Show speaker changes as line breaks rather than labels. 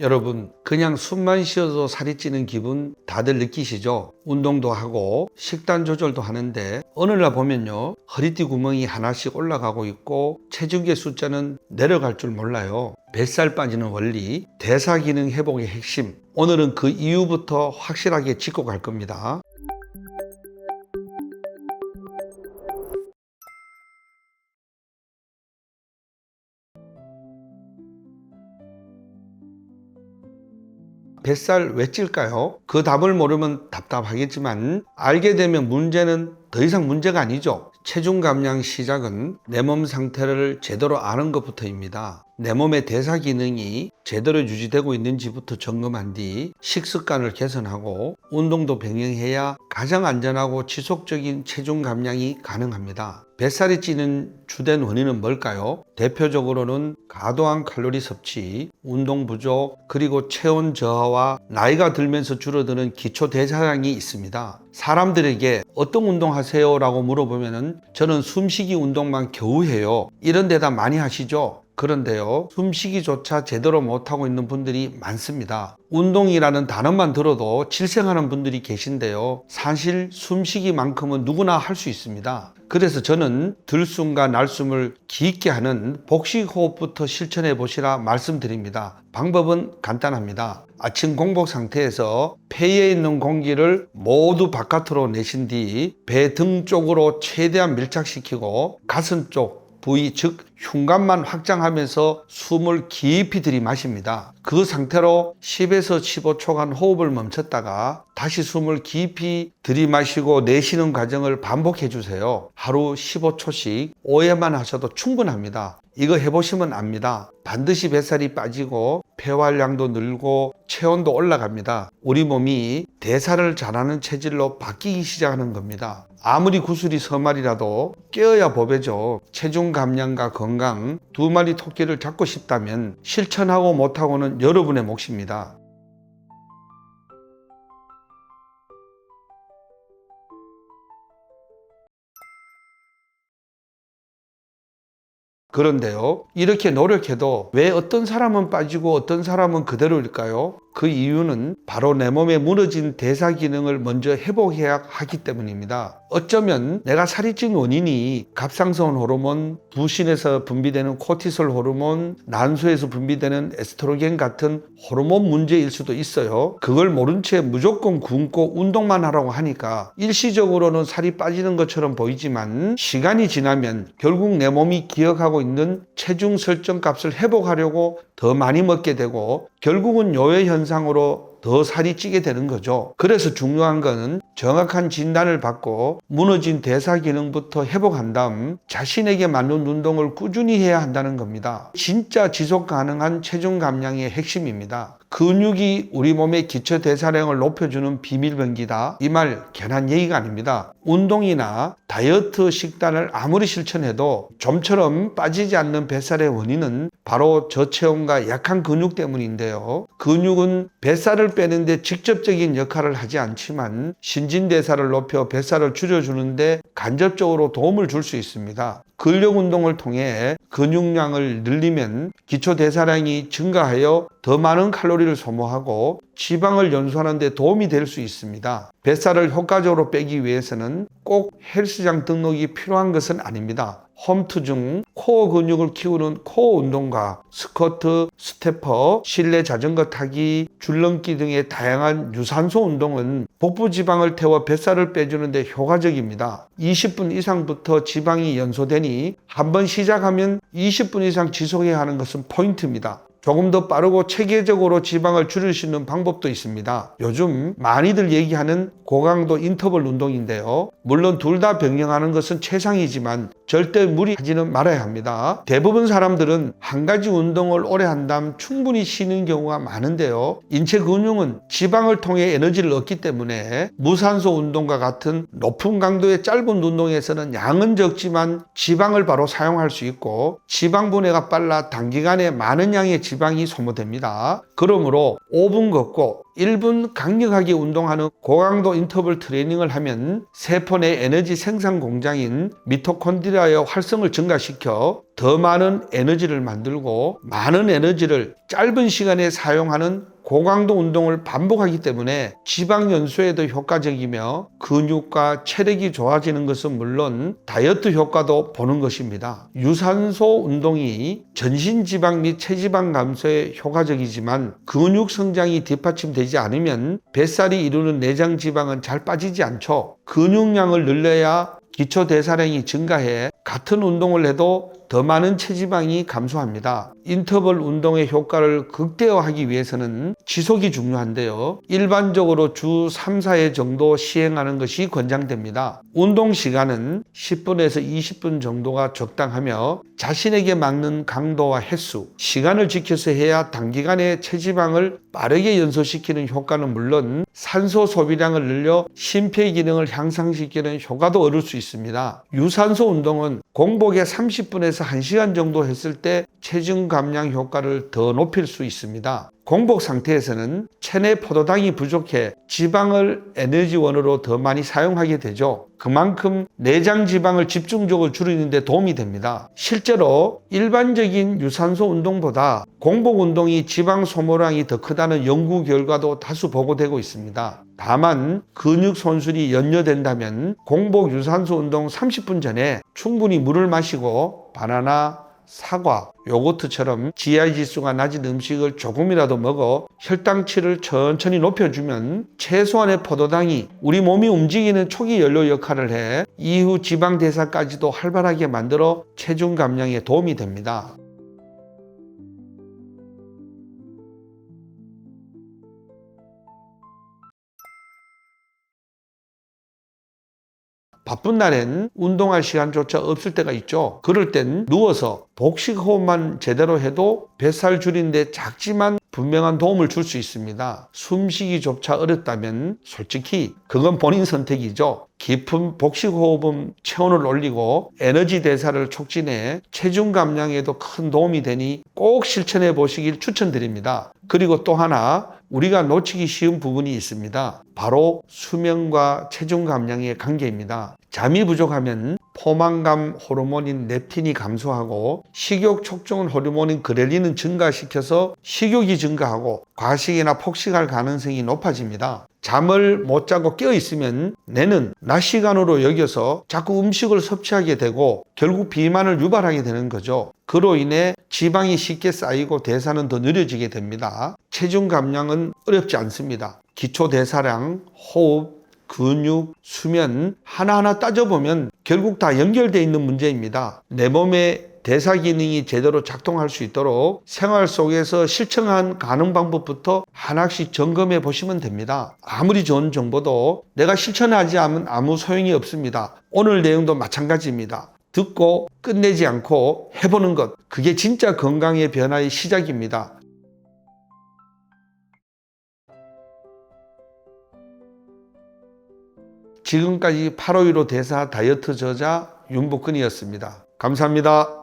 여러분, 그냥 숨만 쉬어도 살이 찌는 기분 다들 느끼시죠? 운동도 하고 식단 조절도 하는데 어느 날 보면요, 허리띠 구멍이 하나씩 올라가고 있고 체중계 숫자는 내려갈 줄 몰라요. 뱃살 빠지는 원리, 대사 기능 회복의 핵심, 오늘은 그 이유부터 확실하게 짚고 갈 겁니다. 뱃살 왜 찔까요? 그 답을 모르면 답답하겠지만 알게 되면 문제는 더 이상 문제가 아니죠. 체중 감량 시작은 내 몸 상태를 제대로 아는 것부터입니다. 내 몸의 대사 기능이 제대로 유지되고 있는지부터 점검한 뒤 식습관을 개선하고 운동도 병행해야 가장 안전하고 지속적인 체중 감량이 가능합니다. 뱃살이 찌는 주된 원인은 뭘까요? 대표적으로는 과도한 칼로리 섭취, 운동 부족, 그리고 체온 저하와 나이가 들면서 줄어드는 기초 대사량이 있습니다. 사람들에게 어떤 운동 하세요? 라고 물어보면 저는 숨쉬기 운동만 겨우 해요. 이런 대답 많이 하시죠? 그런데요, 숨쉬기조차 제대로 못하고 있는 분들이 많습니다. 운동이라는 단어만 들어도 질색하는 분들이 계신데요, 사실 숨쉬기만큼은 누구나 할 수 있습니다. 그래서 저는 들숨과 날숨을 깊게 하는 복식호흡부터 실천해 보시라 말씀드립니다. 방법은 간단합니다. 아침 공복 상태에서 폐에 있는 공기를 모두 바깥으로 내신 뒤 배 등 쪽으로 최대한 밀착시키고 가슴 쪽 부위, 즉 흉관만 확장하면서 숨을 깊이 들이마십니다. 그 상태로 10에서 15초간 호흡을 멈췄다가 다시 숨을 깊이 들이마시고 내쉬는 과정을 반복해 주세요. 하루 15초씩 5회만 하셔도 충분합니다. 이거 해보시면 압니다. 반드시 뱃살이 빠지고 폐활량도 늘고 체온도 올라갑니다. 우리 몸이 대사를 잘하는 체질로 바뀌기 시작하는 겁니다. 아무리 구슬이 서말이라도 깨어야 보배죠. 체중 감량과 건강 두 마리 토끼를 잡고 싶다면 실천하고 못하고는 여러분의 몫입니다. 그런데요, 이렇게 노력해도 왜 어떤 사람은 빠지고 어떤 사람은 그대로일까요? 그 이유는 바로 내 몸에 무너진 대사 기능을 먼저 회복해야 하기 때문입니다. 어쩌면 내가 살이 찐 원인이 갑상선 호르몬, 부신에서 분비되는 코티솔 호르몬, 난소에서 분비되는 에스트로겐 같은 호르몬 문제일 수도 있어요. 그걸 모른 채 무조건 굶고 운동만 하라고 하니까 일시적으로는 살이 빠지는 것처럼 보이지만 시간이 지나면 결국 내 몸이 기억하고 있는 체중 설정 값을 회복하려고 더 많이 먹게 되고 결국은 요요 현상으로 더 살이 찌게 되는 거죠. 그래서 중요한 거는 정확한 진단을 받고 무너진 대사 기능부터 회복한 다음 자신에게 맞는 운동을 꾸준히 해야 한다는 겁니다. 진짜 지속 가능한 체중 감량의 핵심입니다. 근육이 우리 몸의 기초 대사량을 높여주는 비밀병기다. 이 말 괜한 얘기가 아닙니다. 운동이나 다이어트 식단을 아무리 실천해도 좀처럼 빠지지 않는 뱃살의 원인은 바로 저체온과 약한 근육 때문인데요. 근육은 뱃살을 빼는데 직접적인 역할을 하지 않지만 신진대사를 높여 뱃살을 줄여주는데 간접적으로 도움을 줄 수 있습니다. 근력 운동을 통해 근육량을 늘리면 기초 대사량이 증가하여 더 많은 칼로리를 소모하고 지방을 연소하는 데 도움이 될 수 있습니다. 뱃살을 효과적으로 빼기 위해서는 꼭 헬스장 등록이 필요한 것은 아닙니다. 홈트 중 코어 근육을 키우는 코어 운동과 스쿼트, 스태퍼, 실내 자전거 타기, 줄넘기 등의 다양한 유산소 운동은 복부 지방을 태워 뱃살을 빼주는 데 효과적입니다. 20분 이상부터 지방이 연소되니 한번 시작하면 20분 이상 지속해야 하는 것은 포인트입니다. 조금 더 빠르고 체계적으로 지방을 줄일 수 있는 방법도 있습니다. 요즘 많이들 얘기하는 고강도 인터벌 운동인데요. 물론 둘 다 병행하는 것은 최상이지만 절대 무리하지는 말아야 합니다. 대부분 사람들은 한 가지 운동을 오래 한 다음 충분히 쉬는 경우가 많은데요. 인체 근육은 지방을 통해 에너지를 얻기 때문에 무산소 운동과 같은 높은 강도의 짧은 운동에서는 양은 적지만 지방을 바로 사용할 수 있고 지방 분해가 빨라 단기간에 많은 양의 지방이 소모됩니다. 그러므로 5분 걷고 1분 강력하게 운동하는 고강도 인터벌 트레이닝을 하면 세포 내 에너지 생산 공장인 미토콘드리아의 활성을 증가시켜 더 많은 에너지를 만들고 많은 에너지를 짧은 시간에 사용하는 고강도 운동을 반복하기 때문에 지방 연소에도 효과적이며 근육과 체력이 좋아지는 것은 물론 다이어트 효과도 보는 것입니다. 유산소 운동이 전신 지방 및 체지방 감소에 효과적이지만 근육 성장이 뒷받침되지 않으면 뱃살이 이루는 내장 지방은 잘 빠지지 않죠. 근육량을 늘려야 기초 대사량이 증가해 같은 운동을 해도 더 많은 체지방이 감소합니다. 인터벌 운동의 효과를 극대화하기 위해서는 지속이 중요한데요. 일반적으로 주 3, 4회 정도 시행하는 것이 권장됩니다. 운동 시간은 10분에서 20분 정도가 적당하며 자신에게 맞는 강도와 횟수, 시간을 지켜서 해야 단기간에 체지방을 빠르게 연소시키는 효과는 물론 산소 소비량을 늘려 심폐 기능을 향상시키는 효과도 얻을 수 있습니다. 유산소 운동은 공복에 30분에서 1시간 정도 했을 때 체중 감량 효과를 더 높일 수 있습니다. 공복 상태에서는 체내 포도당이 부족해 지방을 에너지원으로 더 많이 사용하게 되죠. 그만큼 내장 지방을 집중적으로 줄이는 데 도움이 됩니다. 실제로 일반적인 유산소 운동보다 공복 운동이 지방 소모량이 더 크다는 연구 결과도 다수 보고되고 있습니다. 다만 근육 손실이 염려된다면 공복 유산소 운동 30분 전에 충분히 물을 마시고 바나나, 사과, 요거트처럼 GI 지수가 낮은 음식을 조금이라도 먹어 혈당치를 천천히 높여주면 최소한의 포도당이 우리 몸이 움직이는 초기 연료 역할을 해 이후 지방 대사까지도 활발하게 만들어 체중 감량에 도움이 됩니다. 바쁜 날엔 운동할 시간조차 없을 때가 있죠. 그럴 땐 누워서 복식 호흡만 제대로 해도 뱃살 줄이는데 작지만 분명한 도움을 줄 수 있습니다. 숨쉬기조차 어렵다면 솔직히 그건 본인 선택이죠. 깊은 복식 호흡은 체온을 올리고 에너지 대사를 촉진해 체중 감량에도 큰 도움이 되니 꼭 실천해 보시길 추천드립니다. 그리고 또 하나 우리가 놓치기 쉬운 부분이 있습니다. 바로 수면과 체중 감량의 관계입니다. 잠이 부족하면 포만감 호르몬인 렙틴이 감소하고 식욕 촉진 호르몬인 그렐린은 증가시켜서 식욕이 증가하고 과식이나 폭식할 가능성이 높아집니다. 잠을 못 자고 깨어 있으면 뇌는 낮 시간으로 여겨서 자꾸 음식을 섭취하게 되고 결국 비만을 유발하게 되는 거죠. 그로 인해 지방이 쉽게 쌓이고 대사는 더 느려지게 됩니다. 체중 감량은 어렵지 않습니다. 기초 대사량, 호흡, 근육, 수면 하나하나 따져보면 결국 다 연결되어 있는 문제입니다. 내 몸의 대사 기능이 제대로 작동할 수 있도록 생활 속에서 실천한 가능 방법부터 하나씩 점검해 보시면 됩니다. 아무리 좋은 정보도 내가 실천하지 않으면 아무 소용이 없습니다. 오늘 내용도 마찬가지입니다. 듣고 끝내지 않고 해보는 것, 그게 진짜 건강의 변화의 시작입니다. 지금까지 851호 대사 다이어트 저자 윤복근이었습니다. 감사합니다.